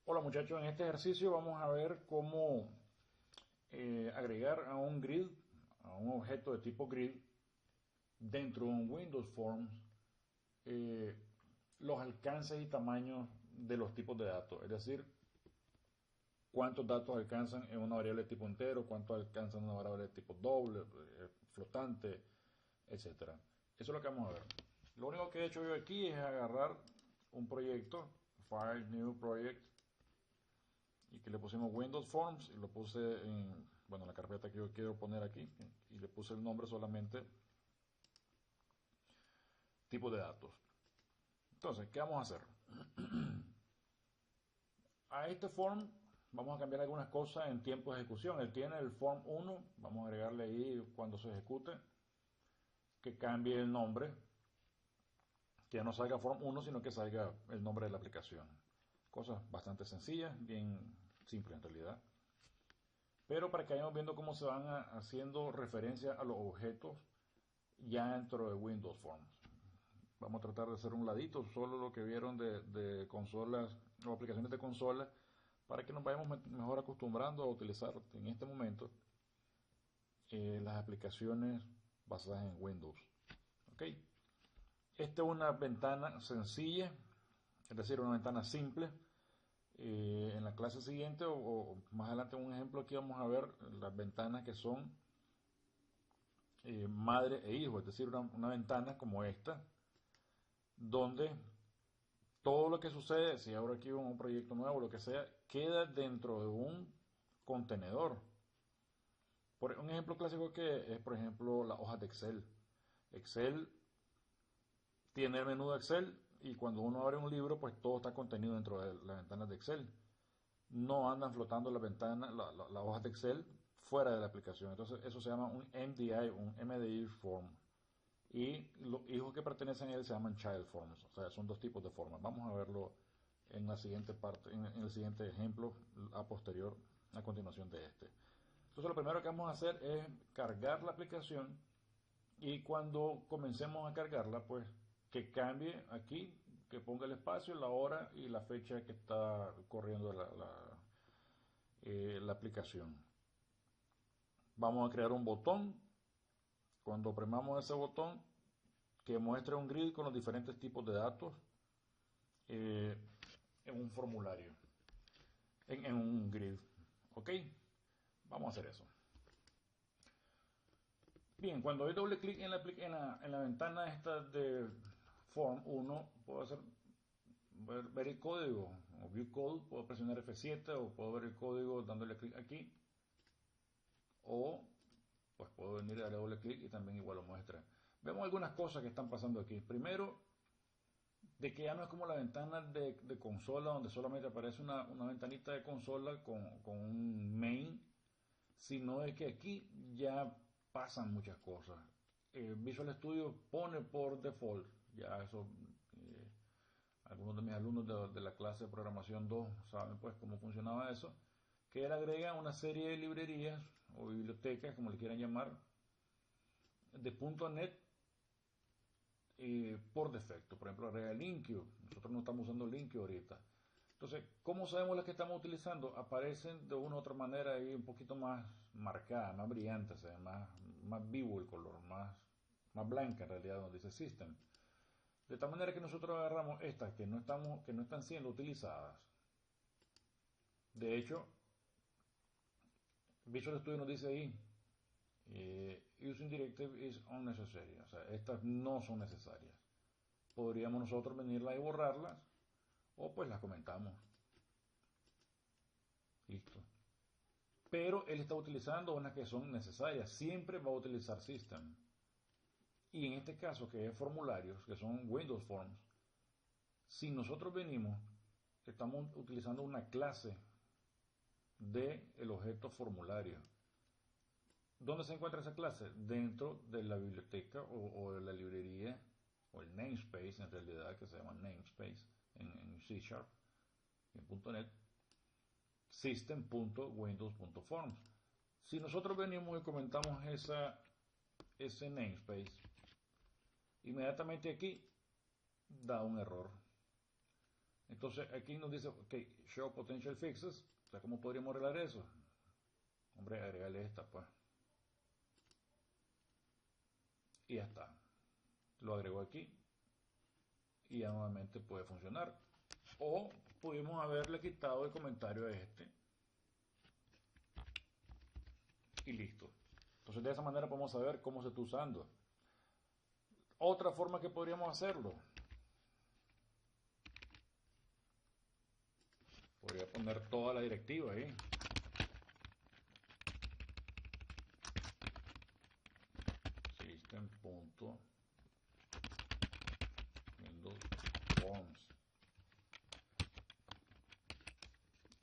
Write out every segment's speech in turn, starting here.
Hola muchachos, en este ejercicio vamos a ver cómo agregar a un grid, a un objeto de tipo grid, dentro de un Windows Forms, eh, los alcances y tamaños de los tipos de datos. Es decir, cuántos datos alcanzan en una variable de tipo entero, cuántos alcanzan en una variable de tipo doble, flotante, etcétera. Eso es lo que vamos a ver. Lo único que he hecho yo aquí es agarrar un proyecto, File, New Project, y que le pusimos Windows Forms y lo puse en, bueno, la carpeta que yo quiero poner aquí, y le puse el nombre solamente tipo de datos. Entonces, ¿qué vamos a hacer? A este form vamos a cambiar algunas cosas en tiempo de ejecución. Él tiene el form 1, vamos a agregarle ahí cuando se ejecute, que cambie el nombre, que ya no salga form 1, sino que salga el nombre de la aplicación. Cosas bastante sencillas, bien simples en realidad. Pero para que vayamos viendo cómo se van haciendo referencia a los objetos ya dentro de Windows Forms. Vamos a tratar de hacer un ladito, solo lo que vieron de consolas o aplicaciones de consolas, para que nos vayamos mejor acostumbrando a utilizar en este momento las aplicaciones basadas en Windows. ¿Ok? Esta es una ventana sencilla, es decir, una ventana simple. En la clase siguiente o más adelante en un ejemplo aquí vamos a ver las ventanas que son madre e hijo, es decir, una ventana como esta, donde todo lo que sucede, si ahora aquí un proyecto nuevo, lo que sea, queda dentro de un contenedor. Por un ejemplo clásico que es, por ejemplo, las hojas de Excel. Excel tiene el menú de Excel y cuando uno abre un libro, pues todo está contenido dentro de las ventanas de Excel. No andan flotando las ventanas, las hojas de Excel fuera de la aplicación. Entonces eso se llama un MDI, un MDI form. Y los hijos que pertenecen a él se llaman child forms, o sea, son dos tipos de formas. Vamos a verlo en la siguiente parte, en el siguiente ejemplo, a posterior, a continuación de este. Entonces lo primero que vamos a hacer es cargar la aplicación y cuando comencemos a cargarla, pues que cambie aquí, que ponga el espacio, la hora y la fecha que está corriendo la aplicación. Vamos a crear un botón. Cuando premamos ese botón, que muestre un grid con los diferentes tipos de datos eh, en un formulario, en un grid. ¿Ok? Vamos a hacer eso. Bien, cuando doy doble clic en la ventana esta de Form 1, puedo hacer ver el código, o View Code, puedo presionar F7 o puedo ver el código dándole clic aquí, o pues puedo venir a darle doble clic y también igual lo muestra. Vemos algunas cosas que están pasando aquí. Primero, de que ya no es como la ventana de consola donde solamente aparece una ventanita de consola con un main, sino de que aquí ya pasan muchas cosas. Visual Studio pone por default, ya eso, algunos de mis alumnos de la clase de programación 2 saben pues cómo funcionaba eso, que él agrega una serie de librerías o bibliotecas, como le quieran llamar, de .NET por defecto. Por ejemplo, agrega Linkio. Nosotros no estamos usando Linkio ahorita. Entonces, ¿cómo sabemos las que estamos utilizando? Aparecen de una u otra manera ahí un poquito más marcada, más brillante, o sea, más vivo el color, más blanca en realidad, donde dice System. De tal manera que nosotros agarramos estas que no están siendo utilizadas. De hecho, Visual Studio nos dice ahí, Using Directive is unnecessary, o sea, estas no son necesarias. Podríamos nosotros venirlas y borrarlas, o pues las comentamos. Listo. Pero él está utilizando unas que son necesarias. Siempre va a utilizar System. Y en este caso, que es formularios, que son Windows Forms, si nosotros venimos, estamos utilizando una clase del objeto formulario. ¿Dónde se encuentra esa clase? Dentro de la biblioteca o de la librería, o el namespace en realidad, que se llama namespace en C Sharp, en .NET, system.windows.forms. Si nosotros venimos y comentamos ese namespace, inmediatamente aquí da un error. Entonces aquí nos dice, ok, show potential fixes. O sea, ¿cómo podríamos arreglar eso? Hombre, agregarle esta, pues. Y ya está. Lo agrego aquí. Y ya nuevamente puede funcionar. O pudimos haberle quitado el comentario a este. Y listo. Entonces de esa manera podemos saber cómo se está usando. Otra forma que podríamos hacerlo. Podría poner toda la directiva ahí. System.windows forms.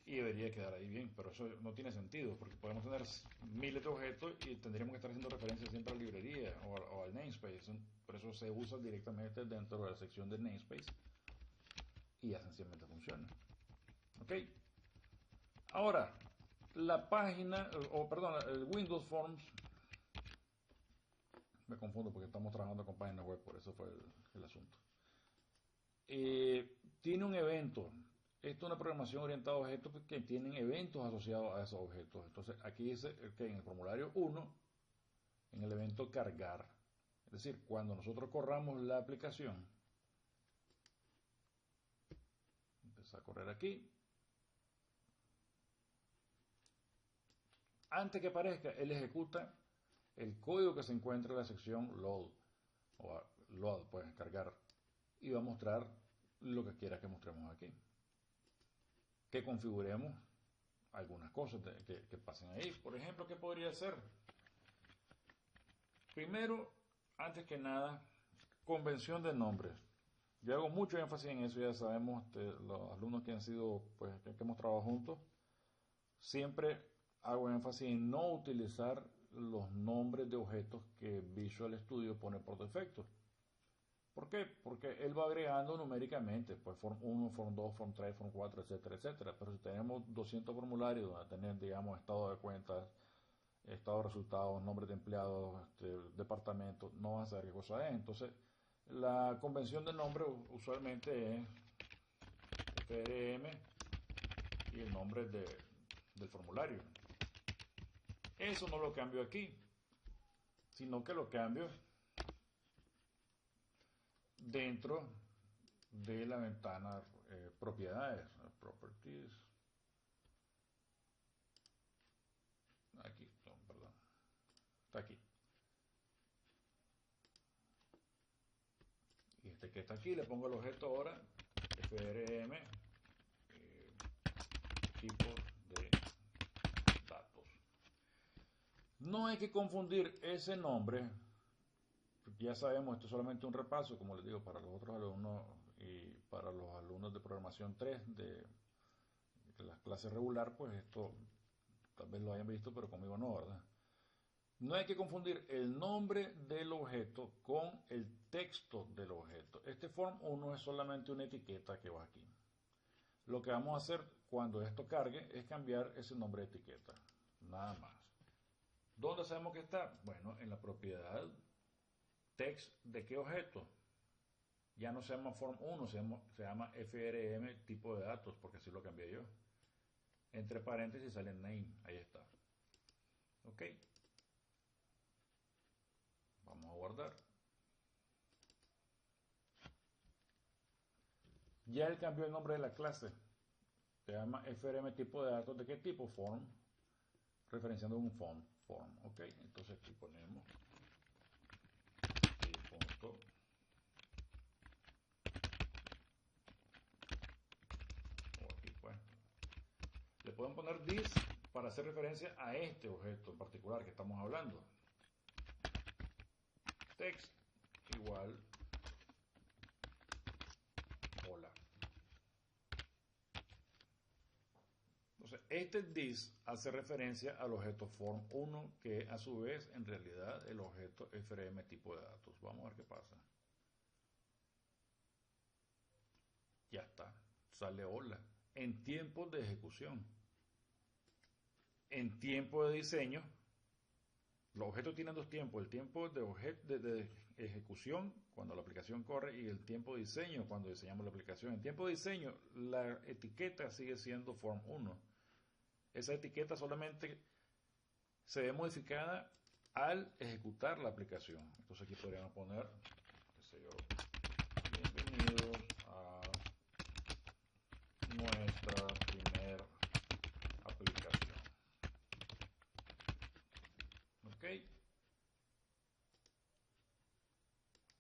Y debería quedar ahí bien, pero eso no tiene sentido, porque podemos tener miles de objetos y tendríamos que estar haciendo referencia siempre a la librería o al namespace. Por eso se usa directamente dentro de la sección del namespace y ya sencillamente funciona. Ok. Ahora, la página, o perdón, el Windows Forms, me confundo porque estamos trabajando con páginas web, por eso fue el asunto. Tiene un evento. Esto es una programación orientada a objetos que tienen eventos asociados a esos objetos. Entonces aquí dice que en el formulario 1, en el evento cargar, es decir, cuando nosotros corramos la aplicación, empieza a correr aquí, antes que aparezca, él ejecuta el código que se encuentra en la sección load, o load, puedes cargar, y va a mostrar lo que quiera que mostremos aquí. Que configuremos algunas cosas que pasen ahí. Por ejemplo, ¿qué podría ser? Primero, antes que nada, convención de nombres. Yo hago mucho énfasis en eso, ya sabemos, los alumnos que han sido, pues, que hemos trabajado juntos, siempre hago énfasis en no utilizar los nombres de objetos que Visual Studio pone por defecto. ¿Por qué? Porque él va agregando numéricamente, pues Form 1, Form 2, Form 3, Form 4, etcétera, etcétera. Pero si tenemos 200 formularios donde tenemos, digamos, estado de cuentas, estado de resultados, nombres de empleados, departamento, no va a saber qué cosa es. Entonces, la convención de nombre usualmente es FRM y el nombre del formulario. Eso no lo cambio aquí, sino que lo cambio dentro de la ventana propiedades, properties. Aquí, no, perdón, está aquí. Y este que está aquí le pongo el objeto ahora, frm, tipo de datos. No hay que confundir ese nombre, porque ya sabemos, esto es solamente un repaso, como les digo, para los otros alumnos y para los alumnos de programación 3 de las clases regular, pues esto tal vez lo hayan visto, pero conmigo no, ¿verdad? No hay que confundir el nombre del objeto con el texto del objeto. Este form 1 es solamente una etiqueta que va aquí. Lo que vamos a hacer cuando esto cargue es cambiar ese nombre de etiqueta. Nada más. ¿Dónde sabemos que está? Bueno, en la propiedad text de qué objeto. Ya no se llama form 1, se llama frm tipo de datos, porque así lo cambié yo. Entre paréntesis sale name, ahí está. Ok. Vamos a guardar. Ya él cambió el nombre de la clase. Se llama frm tipo de datos. ¿De qué tipo? Form. Referenciando un form. Ok. Entonces aquí ponemos punto. O aquí pues. Le pueden poner this para hacer referencia a este objeto en particular que estamos hablando. Text igual hola. Entonces, este this hace referencia al objeto form1, que a su vez en realidad el objeto frm tipo de datos. Vamos a ver qué pasa. Ya está, sale hola. En tiempos de ejecución. En tiempo de diseño, los objetos tienen dos tiempos. El tiempo de ejecución, cuando la aplicación corre, y el tiempo de diseño, cuando diseñamos la aplicación. En tiempo de diseño, la etiqueta sigue siendo form 1. Esa etiqueta solamente se ve modificada al ejecutar la aplicación. Entonces aquí podríamos poner, qué sé yo, bienvenidos a nuestra primera aplicación. ¿Ok?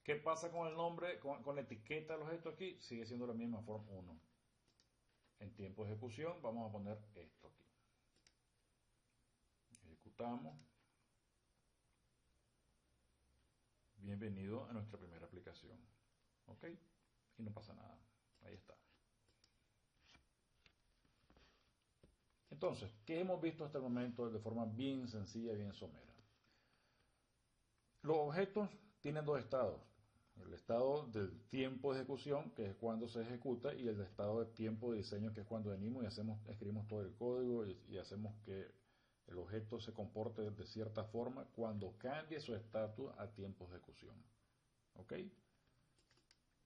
¿Qué pasa con el nombre, con la etiqueta del objeto aquí? Sigue siendo la misma, form 1. En tiempo de ejecución vamos a poner esto aquí. Ejecutamos. Bienvenido a nuestra primera aplicación. ¿Ok? Y no pasa nada. Ahí está. Entonces, ¿qué hemos visto hasta el momento de forma bien sencilla, bien somera? Los objetos tienen dos estados. El estado del tiempo de ejecución, que es cuando se ejecuta, y el estado de tiempo de diseño, que es cuando venimos y escribimos todo el código y hacemos que el objeto se comporte de cierta forma cuando cambie su estatus a tiempo de ejecución. ¿Ok?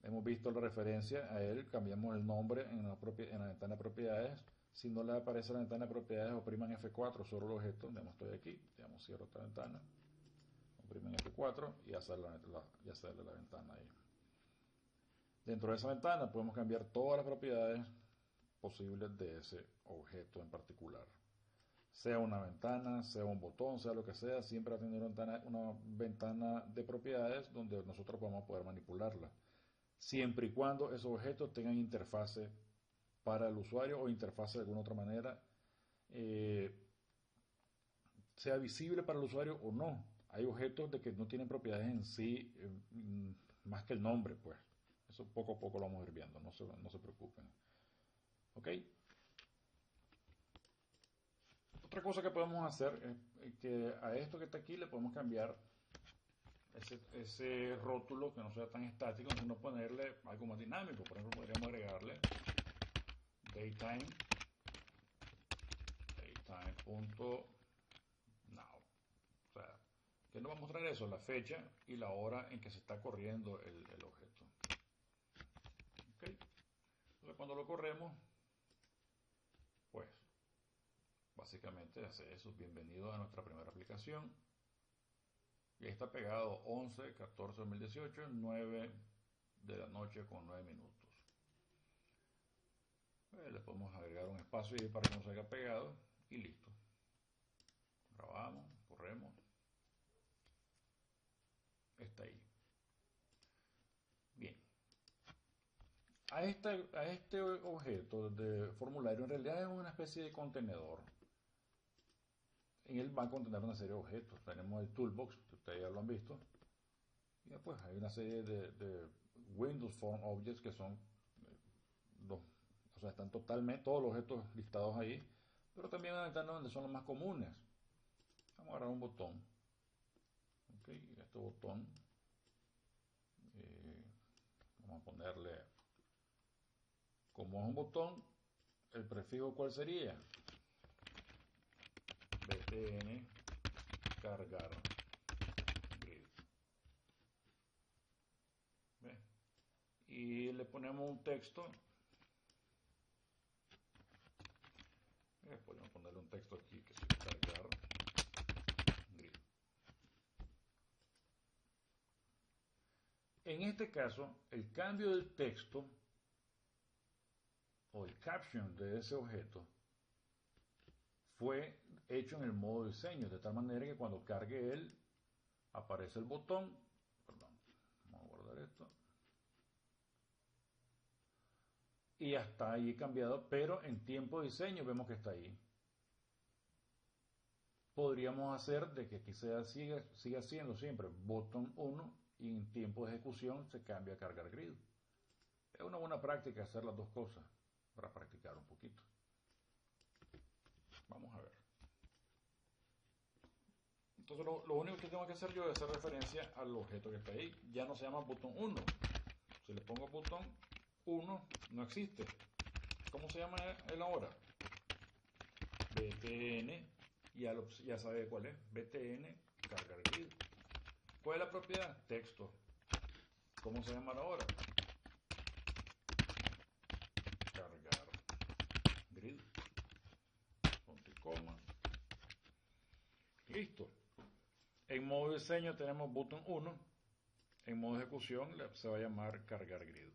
Hemos visto la referencia a él, cambiamos el nombre en la ventana de propiedades. Si no le aparece la ventana de propiedades, opriman F4 sobre el objeto. Estoy aquí, cierro esta ventana. Oprimen F4 y ya sale la ventana ahí. Dentro de esa ventana podemos cambiar todas las propiedades posibles de ese objeto en particular. Sea una ventana, sea un botón, sea lo que sea, siempre va a tener una ventana de propiedades donde nosotros vamos a poder manipularla. Siempre y cuando esos objetos tengan interfase para el usuario o interfase de alguna otra manera, sea visible para el usuario o no. Hay objetos de que no tienen propiedades en sí, más que el nombre, pues. Eso poco a poco lo vamos a ir viendo, no se preocupen. ¿Ok? Otra cosa que podemos hacer es que a esto que está aquí le podemos cambiar ese rótulo que no sea tan estático, sino ponerle algo más dinámico. Por ejemplo, podríamos agregarle daytime.now. O sea, ¿qué nos va a mostrar eso? La fecha y la hora en que se está corriendo el objeto. ¿Ok? Entonces, cuando lo corremos, pues, básicamente hace eso. Bienvenido a nuestra primera aplicación. Y ahí está pegado 11/14/2018, 9 de la noche con 9 minutos. Le podemos agregar un espacio ahí para que no se haya pegado y listo. Grabamos, corremos. Está ahí. Bien. A este objeto de formulario en realidad es una especie de contenedor. En él va a contener una serie de objetos. Tenemos el toolbox, que ustedes ya lo han visto. Y después hay una serie de Windows Form Objects que son o sea, están totalmente todos los objetos listados ahí, pero también hay una ventana donde son los más comunes. Vamos a agarrar un botón. Ok, este botón vamos a ponerle, como es un botón, el prefijo ¿cuál sería? btn cargar grid. ¿Ve? Y le ponemos un texto. Podemos ponerle un texto aquí que es cargar grid. En este caso, el cambio del texto o el caption de ese objeto fue hecho en el modo diseño, de tal manera que cuando cargue él, aparece el botón, perdón, vamos a guardar esto, y ya está ahí cambiado, pero en tiempo de diseño vemos que está ahí. Podríamos hacer de que aquí siga siendo siempre botón 1 y en tiempo de ejecución se cambia a cargar grid. Es una buena práctica hacer las dos cosas para practicar un poquito. Vamos a ver. Entonces lo único que tengo que hacer yo es hacer referencia al objeto que está ahí. Ya no se llama botón 1. Si le pongo botón 1, no existe. ¿Cómo se llama él ahora? btn, ya sabe cuál es, btn cargar grid. Después de la propiedad, texto. ¿Cómo se llama ahora? Cargar grid, punto y coma. Listo. En modo diseño tenemos button 1. En modo ejecución se va a llamar cargar grid.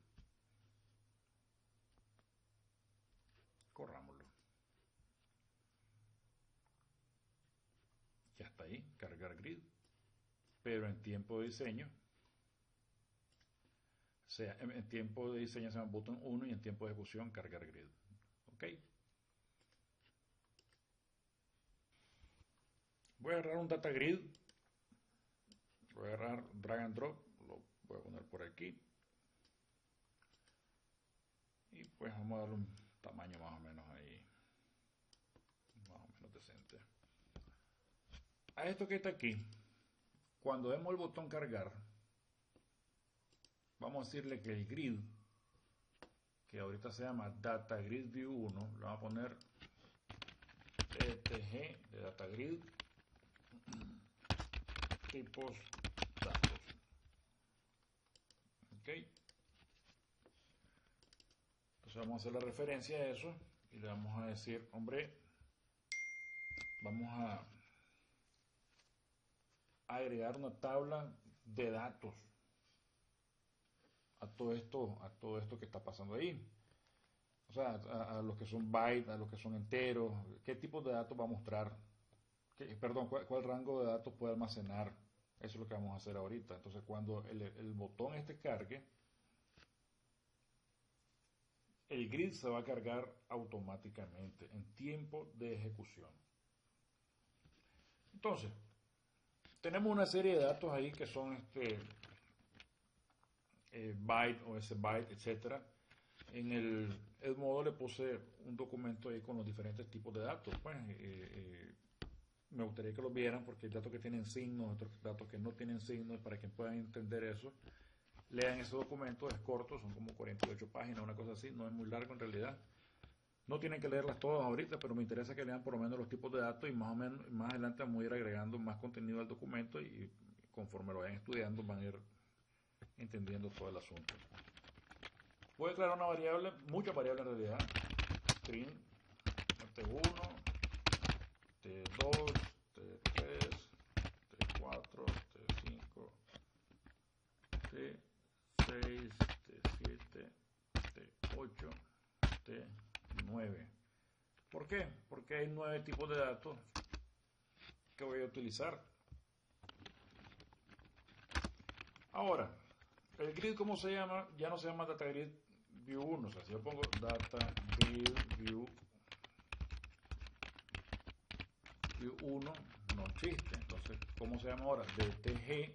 Corrámoslo. Ya está ahí, cargar grid. Pero en tiempo de diseño, o sea, en tiempo de diseño se llama button 1 y en tiempo de ejecución cargar grid. ¿Ok? Voy a agarrar un data grid. Voy a agarrar drag and drop. Lo voy a poner por aquí. Y pues vamos a darle un tamaño más o menos ahí. Más o menos decente. A esto que está aquí, cuando demos el botón cargar, vamos a decirle que el grid, que ahorita se llama Data Grid View 1, le vamos a poner DTG de Data Grid, tipos datos. Ok. Entonces vamos a hacer la referencia a eso y le vamos a decir, hombre, vamos a agregar una tabla de datos a todo esto que está pasando ahí. O sea, a los que son bytes, a los que son enteros, qué tipo de datos va a mostrar, cuál rango de datos puede almacenar. Eso es lo que vamos a hacer ahorita. Entonces, cuando el botón este cargue, el grid se va a cargar automáticamente en tiempo de ejecución. Entonces, tenemos una serie de datos ahí que son byte o sbyte, etcétera. En el modo le puse un documento ahí con los diferentes tipos de datos. Pues, me gustaría que lo vieran porque hay datos que tienen signos, otros datos que no tienen signos, para que puedan entender eso. Lean ese documento, es corto, son como 48 páginas, una cosa así, no es muy largo en realidad. No tienen que leerlas todas ahorita, pero me interesa que lean por lo menos los tipos de datos y más o menos más adelante vamos a ir agregando más contenido al documento y conforme lo vayan estudiando van a ir entendiendo todo el asunto. Voy a declarar una variable, muchas variables en realidad, string T1, T2, T3, T4, T5, T6, T7, T8, T9. ¿Por qué? Porque hay 9 tipos de datos que voy a utilizar. Ahora, el grid, ¿cómo se llama? Ya no se llama Data Grid View 1. O sea, si yo pongo Data Grid View 1, no existe. Entonces, ¿cómo se llama ahora? DTG,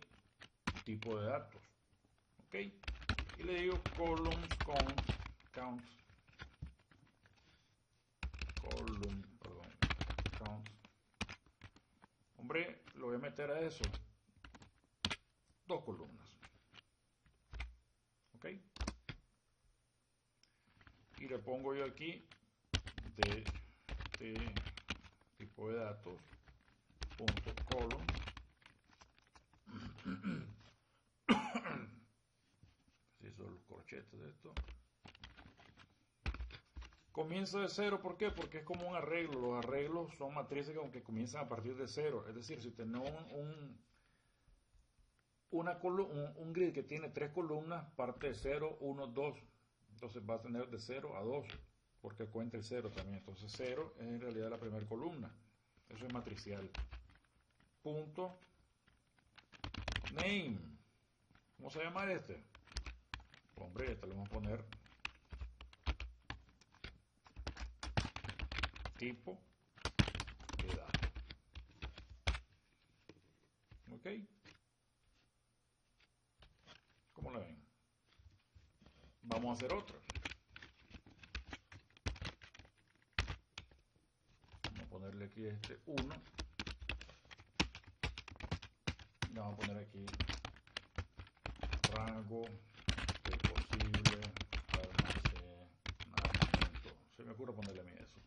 tipo de datos. ¿Ok? Y le digo columns count. Count. Hombre, lo voy a meter a eso. 2 columnas. ¿Ok? Y le pongo yo aquí de tipo de datos punto column si son los corchetes de esto, comienza de 0. ¿Por qué? Porque es como un arreglo. Los arreglos son matrices que comienzan a partir de 0. Es decir, si tenemos un grid que tiene 3 columnas, parte de 0, 1, 2. Entonces va a tener de 0 a 2, porque cuenta el 0 también. Entonces 0 es en realidad la primera columna. Eso es matricial. Punto name. ¿Cómo se llama este? Hombre, este le vamos a poner tipo de datos. ¿Ok? ¿Cómo la ven? Vamos a hacer otra. Vamos a ponerle aquí 1. Y vamos a poner aquí rango de posible almacenamiento. Se me ocurre ponerle a mí eso.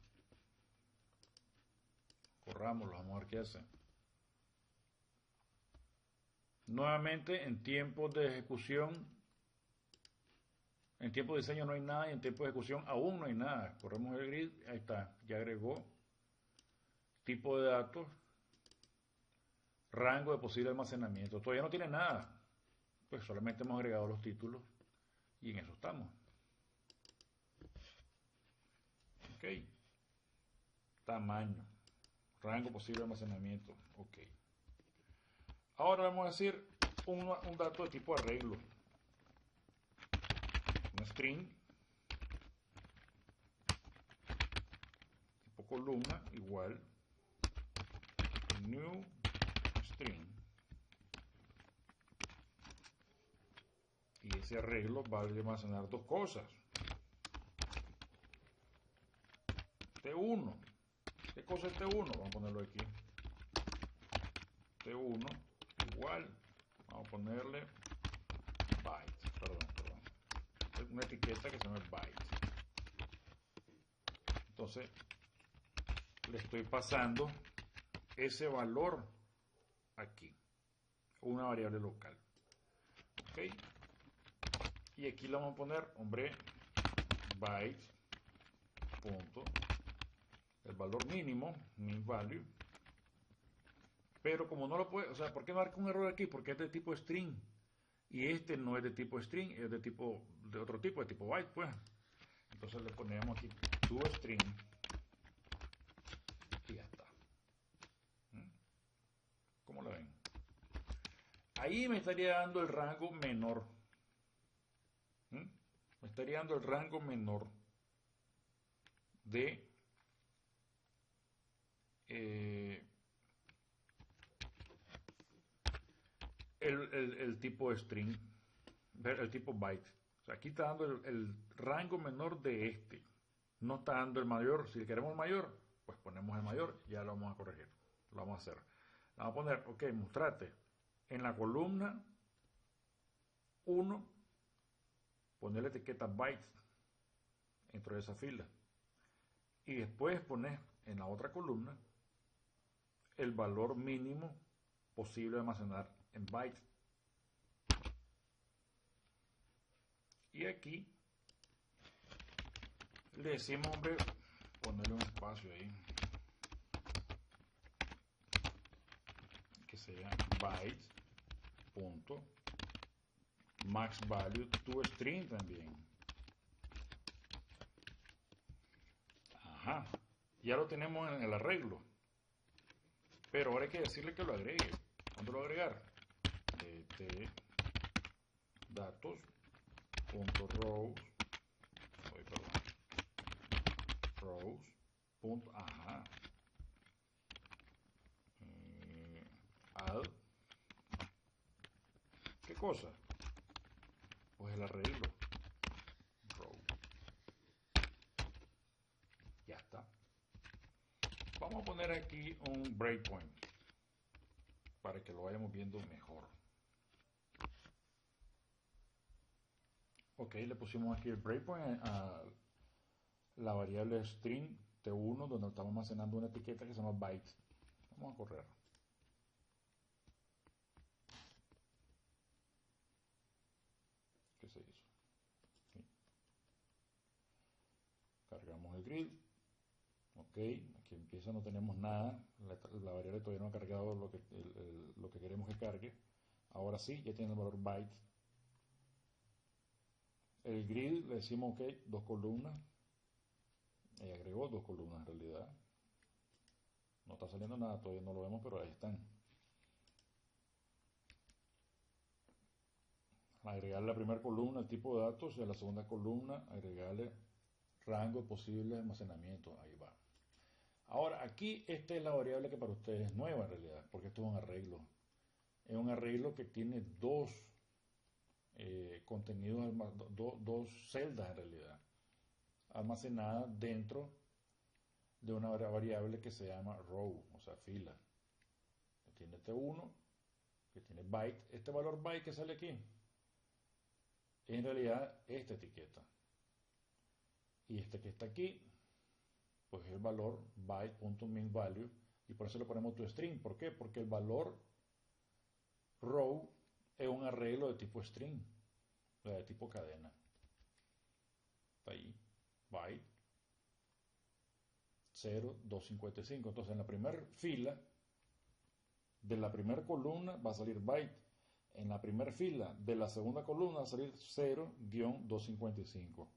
Corrámoslo, vamos a ver qué hace. Nuevamente, en tiempos de ejecución, en tiempo de diseño no hay nada y en tiempo de ejecución aún no hay nada. Corremos el grid, ahí está, ya agregó tipo de datos, rango de posible almacenamiento. Todavía no tiene nada, pues solamente hemos agregado los títulos y en eso estamos. Ok. Tamaño, rango posible de almacenamiento. Ok. Ahora vamos a decir un dato de tipo arreglo. Un string tipo columna igual new string. Y ese arreglo va a almacenar dos cosas. T1. ¿Qué cosa es T1? Vamos a ponerlo aquí. T1 igual. Vamos a ponerle byte. Perdón. Es una etiqueta que se llama byte. Entonces, le estoy pasando ese valor aquí. Una variable local. Ok. Y aquí le vamos a poner, hombre, byte. Punto. El valor mínimo, min value. Pero como no lo puede, o sea, ¿por qué marca un error aquí? Porque es de tipo string. Y este no es de tipo string, es de otro tipo, de tipo byte, pues. Entonces le ponemos aquí toString y ya está. ¿Cómo lo ven? Ahí me estaría dando el rango menor. Me estaría dando el rango menor de el tipo string, el tipo byte. O sea, aquí está dando el rango menor de este. No está dando el mayor. Si queremos el mayor, pues ponemos el mayor. Ya lo vamos a corregir. Lo vamos a hacer. Le vamos a poner, ok, mostrate. En la columna 1, poner la etiqueta byte dentro de esa fila. Y después poner en la otra columna el valor mínimo posible de almacenar en bytes. Y aquí le decimos, hombre, ponerle un espacio ahí que sea bytes punto max value to string también. Ajá, ya lo tenemos en el arreglo, pero ahora hay que decirle que lo agregue. ¿Cuándo lo va a agregar? Datos punto rows, rows punto, ajá, add, ¿qué cosa? Pues el arreglo, row, ya está. Vamos a poner aquí un breakpoint para que lo vayamos viendo mejor. Ok, le pusimos aquí el breakpoint a la variable string T1 donde estamos almacenando una etiqueta que se llama byte. Vamos a correr. ¿Qué se hizo? Sí. Cargamos el grid. Ok, aquí empieza, no tenemos nada. La variable todavía no ha cargado lo que queremos que cargue. Ahora sí, ya tiene el valor byte. El grid le decimos, ok, dos columnas. Y agregó dos columnas en realidad. No está saliendo nada, todavía no lo vemos, pero ahí están. Agregarle la primera columna el tipo de datos y a la segunda columna agregarle rango posible de almacenamiento. Ahí va. Ahora, aquí esta es la variable que para ustedes es nueva en realidad, porque esto es un arreglo. Es un arreglo que tiene dos contenidos, dos celdas en realidad, almacenadas dentro de una variable que se llama row, o sea, fila. Que tiene T1, que tiene byte. Este valor byte que sale aquí es en realidad esta etiqueta. Y este que está aquí, pues es el valor byte.minValue, y por eso le ponemos toString. ¿Por qué? Porque el valor row es un arreglo de tipo string, o sea, de tipo cadena. Está ahí, byte 0, 255. Entonces en la primera fila de la primera columna va a salir byte. En la primera fila de la segunda columna va a salir 0-255. O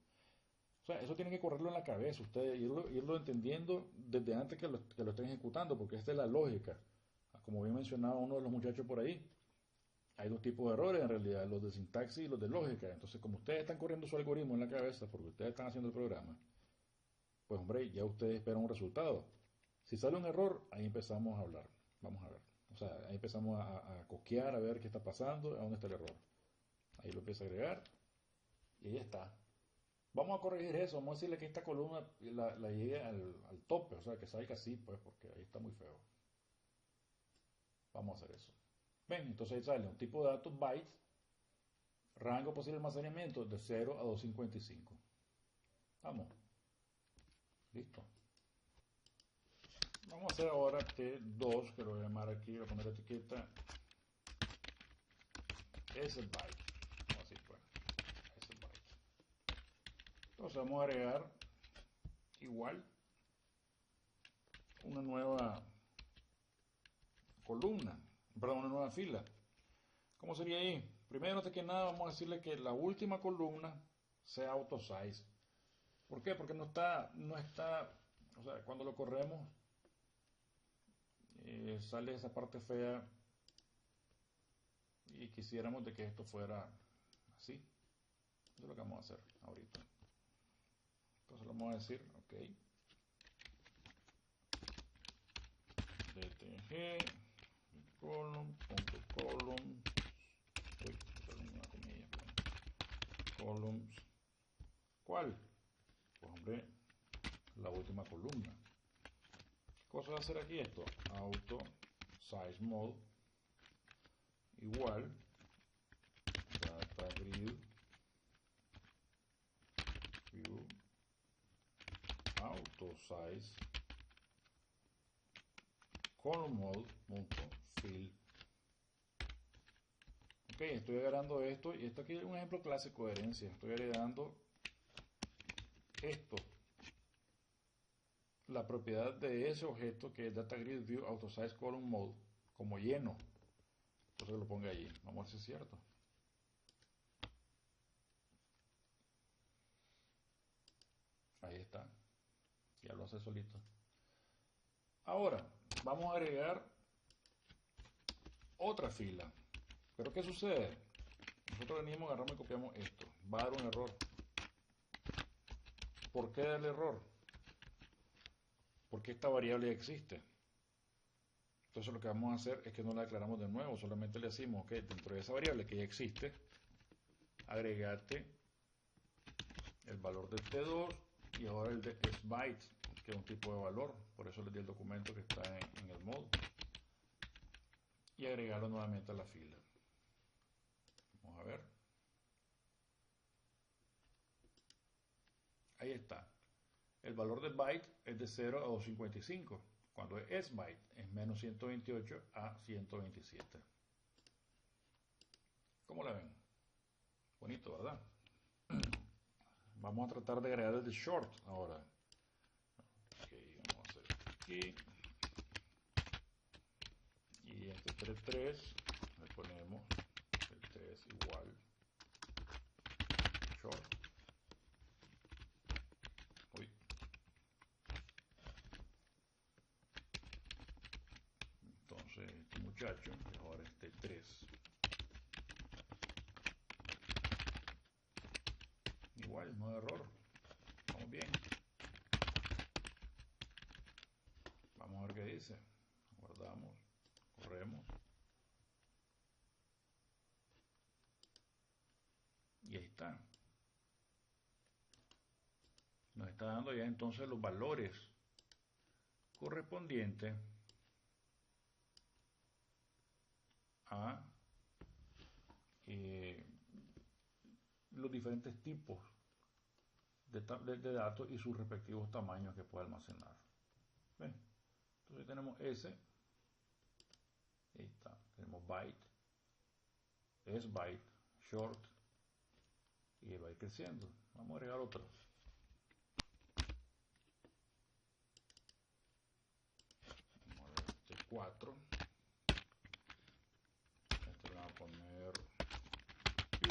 sea, eso tienen que correrlo en la cabeza, ustedes irlo entendiendo desde antes que lo estén ejecutando, porque esta es la lógica. Como bien mencionaba uno de los muchachos por ahí, hay dos tipos de errores en realidad, los de sintaxis y los de lógica. Entonces, como ustedes están corriendo su algoritmo en la cabeza, porque ustedes están haciendo el programa, pues hombre, ya ustedes esperan un resultado. Si sale un error, ahí empezamos a hablar. Vamos a ver. O sea, ahí empezamos a coquear, a ver qué está pasando, a dónde está el error. Ahí lo empieza a agregar y ahí está. Vamos a corregir eso, vamos a decirle que esta columna la llegue al tope, o sea, que salga así, pues, porque ahí está muy feo. Vamos a hacer eso. Ven, entonces ahí sale un tipo de datos bytes, rango posible de almacenamiento de 0 a 255. Vamos. Listo. Vamos a hacer ahora T2, que lo voy a llamar aquí, voy a poner la etiqueta S-byte. Así pues, S-byte. Entonces vamos a agregar igual una nueva columna, perdón, una nueva fila. ¿Cómo sería ahí? Primero, antes que nada, vamos a decirle que la última columna sea auto-size. ¿Por qué? Porque no está, o sea, cuando lo corremos, sale esa parte fea y quisiéramos de que esto fuera así. Eso es lo que vamos a hacer ahorita. Entonces lo vamos a decir, ok, dtg column, columns, ¿cuál? Pues hombre, la última columna. ¿Qué cosa va a hacer aquí esto? Auto size mode igual data grid view auto size column mode punto fill. Ok, estoy agregando esto y esto aquí es un ejemplo clásico de herencia. Estoy agregando esto, la propiedad de ese objeto que es data grid view auto size column mode como lleno. Entonces lo ponga allí. Vamos a ver si es cierto. Ahí está. Ya lo hace solito. Ahora, vamos a agregar otra fila. Pero ¿qué sucede? Nosotros venimos, agarramos y copiamos esto. Va a dar un error. ¿Por qué da el error? Porque esta variable ya existe. Entonces lo que vamos a hacer es que no la declaramos de nuevo, solamente le decimos que dentro de esa variable que ya existe, agregate el valor de T2 y ahora el de sBytes, que es un tipo de valor, por eso les di el documento que está en el modo, y agregarlo nuevamente a la fila. Vamos a ver. Ahí está. El valor de byte es de 0 a 255. Cuando es sbyte es menos 128 a 127. ¿Cómo la ven? Bonito, ¿verdad? Vamos a tratar de agregar el de short ahora. Ok, vamos a hacer aquí. Y este 3 le ponemos el 3 igual short. Uy. Entonces este muchacho, ahora este 3 igual, no hay error. Vamos bien. Vamos a ver qué dice. Guardamos, corremos. Y ahí está. Nos está dando ya entonces los valores correspondientes a los diferentes tipos de datos y sus respectivos tamaños que puede almacenar. ¿Ven? Entonces tenemos S, ahí está, tenemos byte, es byte, short, y va a ir creciendo. Vamos a agregar otro. Vamos a ver este 4. Este le vamos a poner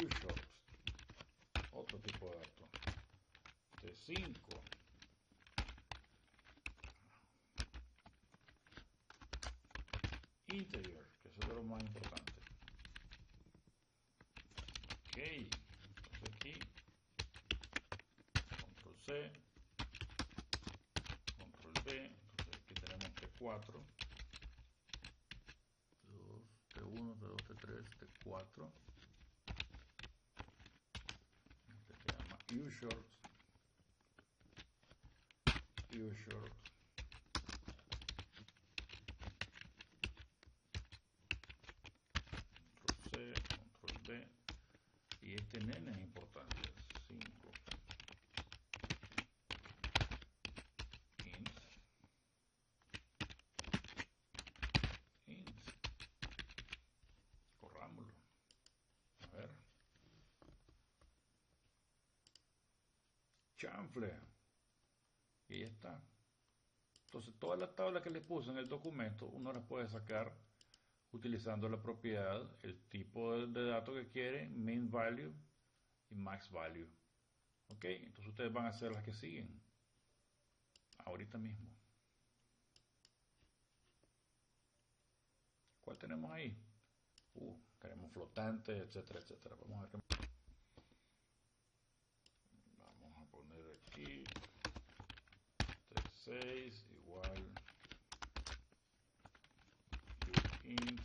ushort, otro tipo de dato. Este 5. Integer, que eso es lo más importante. Ok, entonces aquí control C, control V, entonces aquí tenemos T4, T1, T2, T3, T4, este se llama ushort, ushort, control C, control V, y este nene es importante, 5, int, corrámoslo, a ver, chanfle, y ahí está. Entonces todas las tablas que les puse en el documento uno las puede sacar utilizando la propiedad, el tipo de dato que quiere, min value y max value. Ok, entonces ustedes van a hacer las que siguen ahorita mismo. ¿Cuál tenemos ahí? Queremos flotante, etcétera, etcétera. Vamos a ver qué... Vamos a poner aquí 36 igual int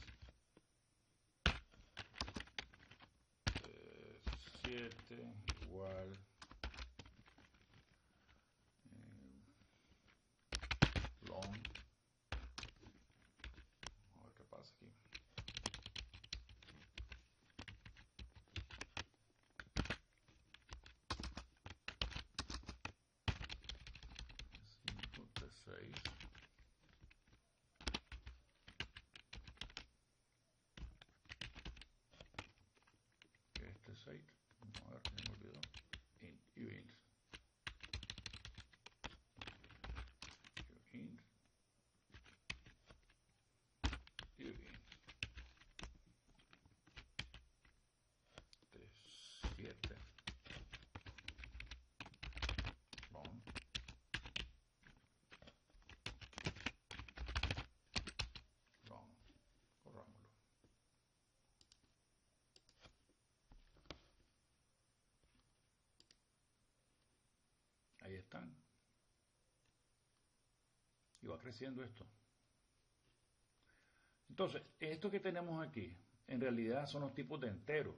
7 igual long. A ver qué pasa aquí. T6. Este 6. Vamos a ver, se me olvidó. Int, uint. Uint. Uint. T7. Long. Long. Corrámoslo. Ahí están. Y va creciendo esto. Entonces, esto que tenemos aquí, en realidad son los tipos de enteros.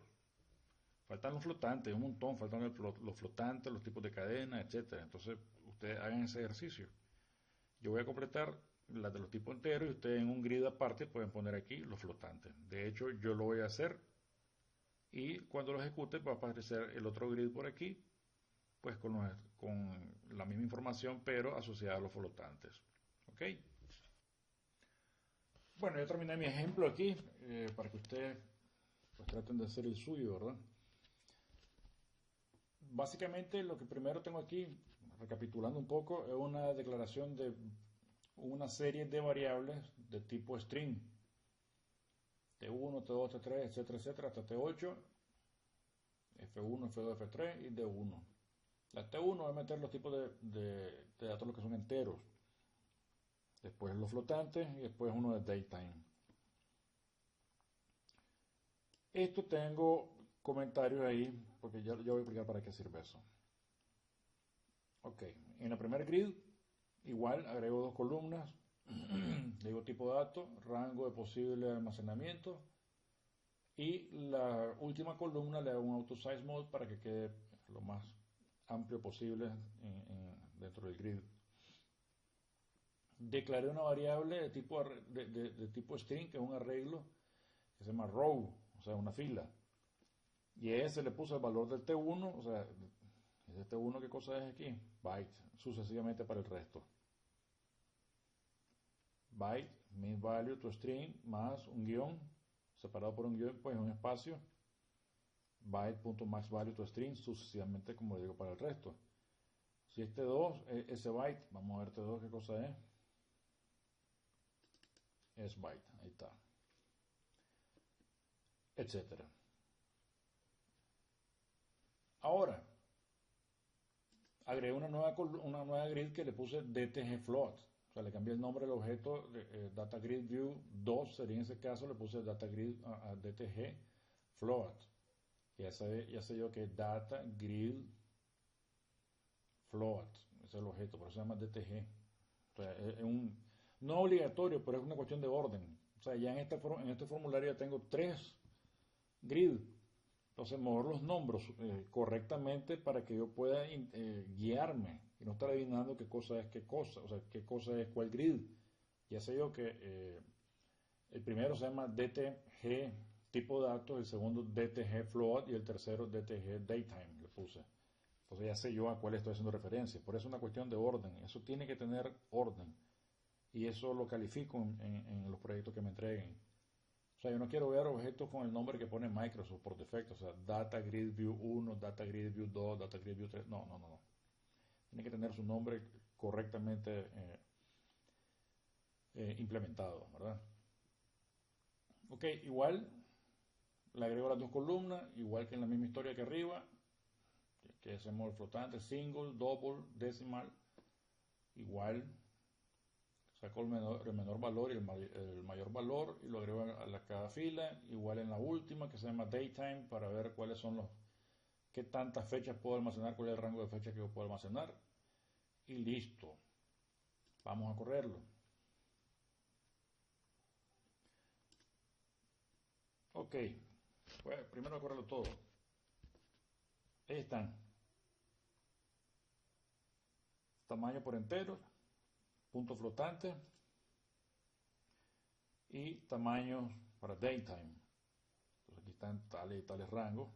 Faltan los flotantes, un montón, faltan los flotantes, los tipos de cadena, etcétera. Entonces, ustedes hagan ese ejercicio. Yo voy a completar las de los tipos enteros y ustedes en un grid aparte pueden poner aquí los flotantes. De hecho, yo lo voy a hacer y cuando lo ejecute va a aparecer el otro grid por aquí, pues con la misma información, pero asociada a los flotantes. ¿Ok? Bueno, ya terminé mi ejemplo aquí, para que ustedes pues traten de hacer el suyo, ¿verdad? Básicamente lo que primero tengo aquí, recapitulando un poco, es una declaración de una serie de variables de tipo string. T1, T2, T3, etcétera, etcétera, hasta T8, F1, F2, F3 y D1. La T1 va a meter los tipos de datos, los que son enteros. Después los flotantes y después uno de datetime. Esto tengo comentarios ahí, porque ya voy a explicar para qué sirve eso. Ok, en la primera grid, igual agrego dos columnas, le digo tipo de datos, rango de posible almacenamiento, y la última columna le hago un auto size mode para que quede lo más amplio posible dentro del grid. Declaré una variable de tipo string, que es un arreglo que se llama row, o sea, una fila. Y a ese le puse el valor del T1, o sea, ese T1, ¿qué cosa es aquí? Byte, sucesivamente para el resto. Byte, min value to string, más un guión, separado por un guión, pues un espacio, byte.maxValue to string, sucesivamente como le digo para el resto. Si este 2 es ese byte, vamos a ver este 2 qué cosa es byte, ahí está, etcétera. Ahora, agregué una nueva grid que le puse DTG float. O sea, le cambié el nombre del objeto, Data Grid View 2 sería en ese caso, le puse Data Grid DTG float. Ya sé yo que Data Grid float es el objeto, por eso se llama DTG. O sea, no obligatorio, pero es una cuestión de orden. O sea, ya en este formulario ya tengo 3 grid. Entonces, mover los nombres correctamente para que yo pueda guiarme y no estar adivinando qué cosa es qué cosa, o sea, qué cosa es cuál grid. Ya sé yo que el primero se llama DTG tipo datos, el segundo DTG float y el tercero DTG daytime, le puse. Entonces ya sé yo a cuál estoy haciendo referencia. Por eso es una cuestión de orden. Eso tiene que tener orden. Y eso lo califico en los proyectos que me entreguen. O sea, yo no quiero ver objetos con el nombre que pone Microsoft por defecto. O sea, Data Grid View 1, Data Grid View 2, Data Grid View 3. No. Tiene que tener su nombre correctamente implementado, ¿verdad? Ok, igual le agrego las 2 columnas, igual que en la misma historia que arriba, que hacemos el flotante, single, double, decimal, igual. Saco el menor valor y el mayor valor y lo agrego a cada fila, igual en la última que se llama daytime para ver cuáles son qué tantas fechas puedo almacenar, cuál es el rango de fechas que yo puedo almacenar y listo. Vamos a correrlo. Ok, pues primero a correrlo todo. Ahí están. Tamaño por entero, punto flotante y tamaños para daytime. Entonces aquí están tales y tales rangos.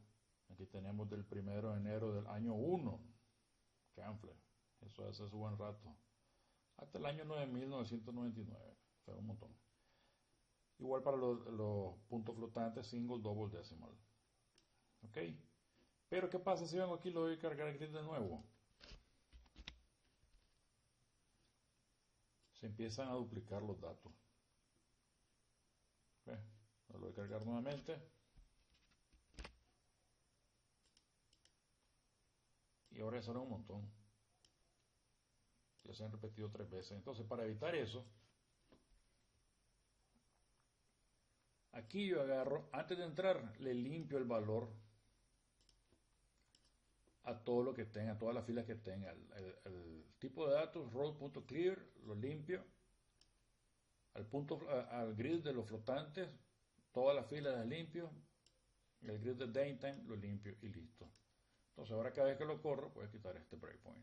Aquí tenemos del 1 de enero del año 1. Canfle. Eso hace un buen rato. Hasta el año 9999. O sea, un montón. Igual para los puntos flotantes, single, double, decimal. ¿Ok? Pero ¿qué pasa si vengo aquí y lo voy a cargar aquí de nuevo? Se empiezan a duplicar los datos. ¿Ok? Lo voy a cargar nuevamente. Y ahora ya será un montón. Ya se han repetido 3 veces. Entonces, para evitar eso, aquí yo agarro, antes de entrar, le limpio el valor a todo lo que tenga, a todas las filas que tenga. El tipo de datos, row.clear, lo limpio. Al grid de los flotantes, todas las filas las limpio. El grid de daytime lo limpio y listo. Entonces ahora cada vez que lo corro, voy a quitar este breakpoint.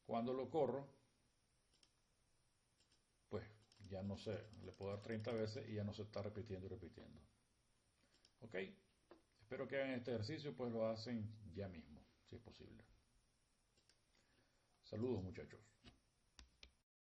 Cuando lo corro, pues ya no sé, le puedo dar 30 veces y ya no se está repitiendo y repitiendo. Ok, espero que hagan este ejercicio, pues lo hacen ya mismo, si es posible. Saludos muchachos.